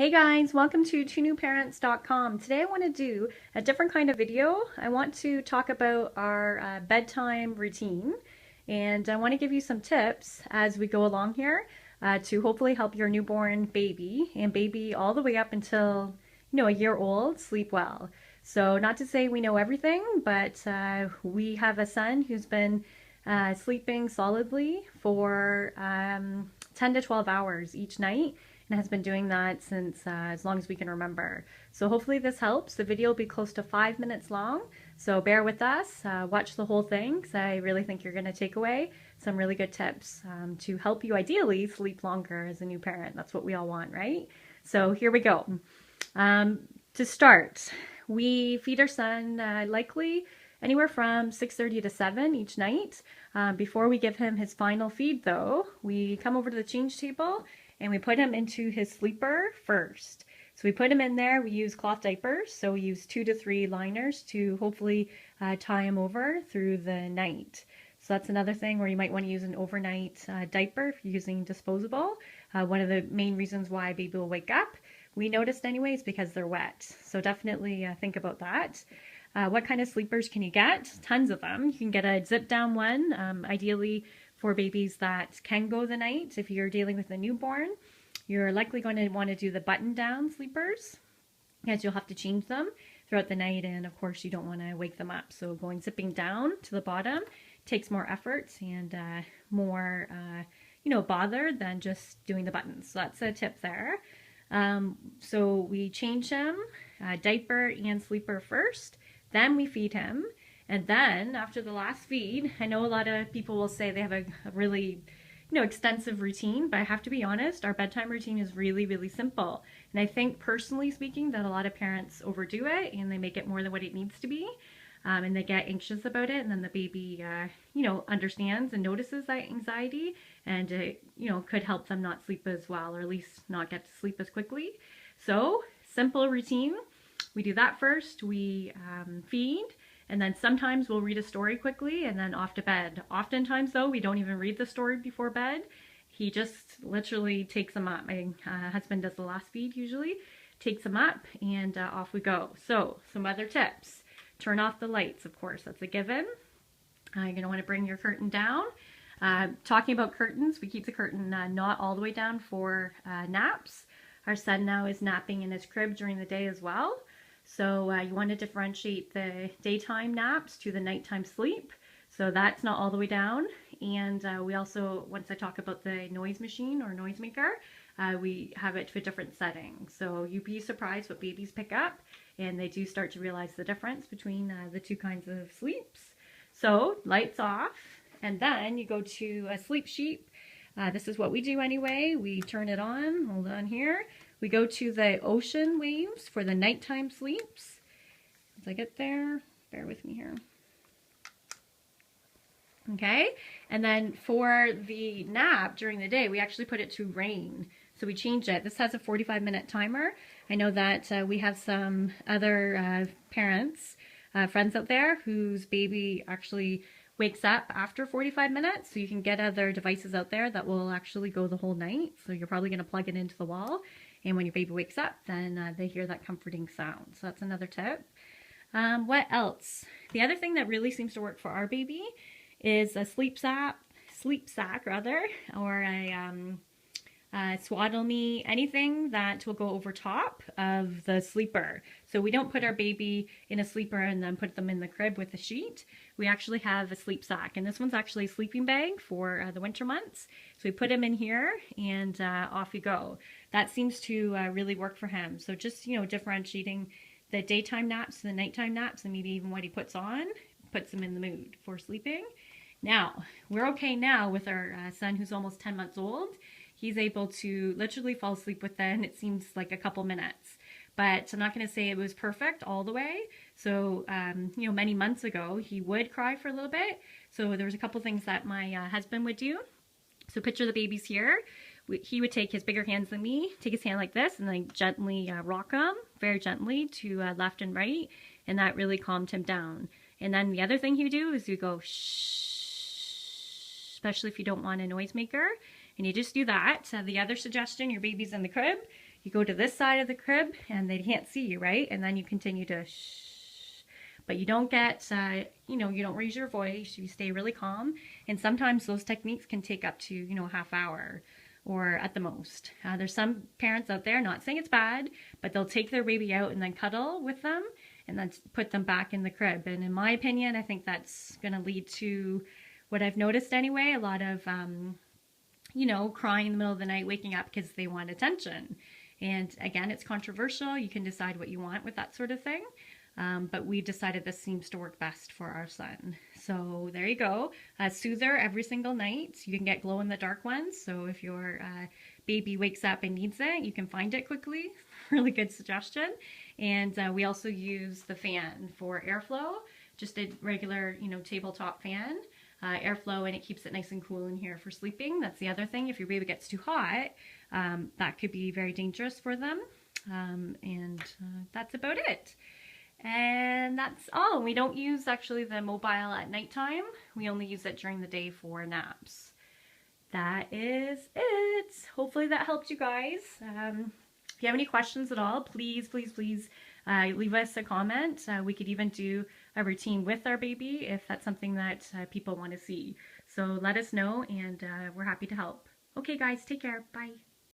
Hey guys, welcome to Twonewparents.com. Today I want to do a different kind of video. I want to talk about our bedtime routine, and I want to give you some tips as we go along here to hopefully help your newborn baby and baby all the way up until a year old sleep well. So not to say we know everything, but we have a son who's been sleeping solidly for 10 to 12 hours each night, and has been doing that since as long as we can remember. So hopefully this helps. The video will be close to 5 minutes long, so bear with us. Watch the whole thing, because I really think you're going to take away some really good tips to help you ideally sleep longer as a new parent. That's what we all want, right? So here we go. To start, we feed our son likely anywhere from 6:30 to 7 each night. Before we give him his final feed though, we come over to the change table and we put him into his sleeper first. So we put him in there, we use cloth diapers, so we use 2 to 3 liners to hopefully tie him over through the night. So that's another thing where you might want to use an overnight diaper if you're using disposable. One of the main reasons why baby will wake up, we noticed anyways, because they're wet. So definitely think about that. What kind of sleepers can you get? Tons of them. You can get a zip down one, ideally for babies that can go the night. If you're dealing with a newborn, you're likely going to want to do the button down sleepers, as you'll have to change them throughout the night, and of course you don't want to wake them up. So going zipping down to the bottom takes more effort and more bother than just doing the buttons. So that's a tip there. So we change him diaper and sleeper first, then we feed him. And then after the last feed, I know a lot of people will say they have a really extensive routine, but I have to be honest, our bedtime routine is really, really simple. And I think personally speaking that a lot of parents overdo it and they make it more than what it needs to be. And they get anxious about it, and then the baby understands and notices that anxiety, and it could help them not sleep as well, or at least not get to sleep as quickly. So simple routine. We do that first, we feed, and then sometimes we'll read a story quickly and then off to bed. Oftentimes though, we don't even read the story before bed. He just literally takes them up. My husband does the last feed usually, takes them up, and off we go. So some other tips. Turn off the lights, of course, that's a given. You're going to want to bring your curtain down. Talking about curtains, we keep the curtain not all the way down for naps. Our son now is napping in his crib during the day as well. So you want to differentiate the daytime naps to the nighttime sleep. So that's not all the way down. And we also, once I talk about the noise machine or noisemaker, we have it to a different setting. So you'd be surprised what babies pick up, and they do start to realize the difference between the two kinds of sleeps. So lights off, and then you go to a sleep sheet. This is what we do anyway. We turn it on, hold on here. We go to the ocean waves for the nighttime sleeps. As I get there, bear with me here. Okay, and then for the nap during the day, we actually put it to rain. So we change it. This has a 45-minute timer. I know that we have some other parents, friends out there whose baby actually wakes up after 45 minutes. So you can get other devices out there that will actually go the whole night. So you're probably going to plug it into the wall, and when your baby wakes up, then they hear that comforting sound. So that's another tip. What else? The other thing that really seems to work for our baby is a sleep sack, or a swaddle me, anything that will go over top of the sleeper. So we don't put our baby in a sleeper and then put them in the crib with a sheet. We actually have a sleep sack, and this one's actually a sleeping bag for the winter months. So we put him in here, and off you go. That seems to really work for him. So just differentiating the daytime naps to the nighttime naps, and maybe even what he puts on puts him in the mood for sleeping. Now we're okay now with our son who's almost 10 months old. He's able to literally fall asleep within, it seems like, a couple minutes. But I'm not going to say it was perfect all the way. So, many months ago, he would cry for a little bit. So there was a couple things that my husband would do. So picture the babies here. He would take his bigger hands than me, take his hand like this, and then gently rock them, very gently, to left and right. And that really calmed him down. And then the other thing he would do is you go shh, especially if you don't want a noisemaker. And you just do that. The other suggestion, your baby's in the crib, You go to this side of the crib and they can't see you, right? And then you continue to shh. But you don't get, you don't raise your voice. You stay really calm. And sometimes those techniques can take up to, a half hour or at the most. There's some parents out there, not saying it's bad, but they'll take their baby out and then cuddle with them and then put them back in the crib. And in my opinion, I think that's going to lead to what I've noticed anyway, a lot of, crying in the middle of the night, waking up because they want attention. And again, it's controversial. You can decide what you want with that sort of thing. But we decided this seems to work best for our son. So there you go. Soother every single night. You can get glow in the dark ones. So if your baby wakes up and needs it, you can find it quickly. Really good suggestion. And we also use the fan for airflow, just a regular, tabletop fan. Airflow, and it keeps it nice and cool in here for sleeping. That's the other thing. If your baby gets too hot, that could be very dangerous for them. That's about it. And that's all. We don't use actually the mobile at nighttime. We only use it during the day for naps. That is it. Hopefully that helped you guys. If you have any questions at all, please leave us a comment. We could even do a routine with our baby if that's something that people want to see. So let us know, and we're happy to help. Okay guys, take care. Bye.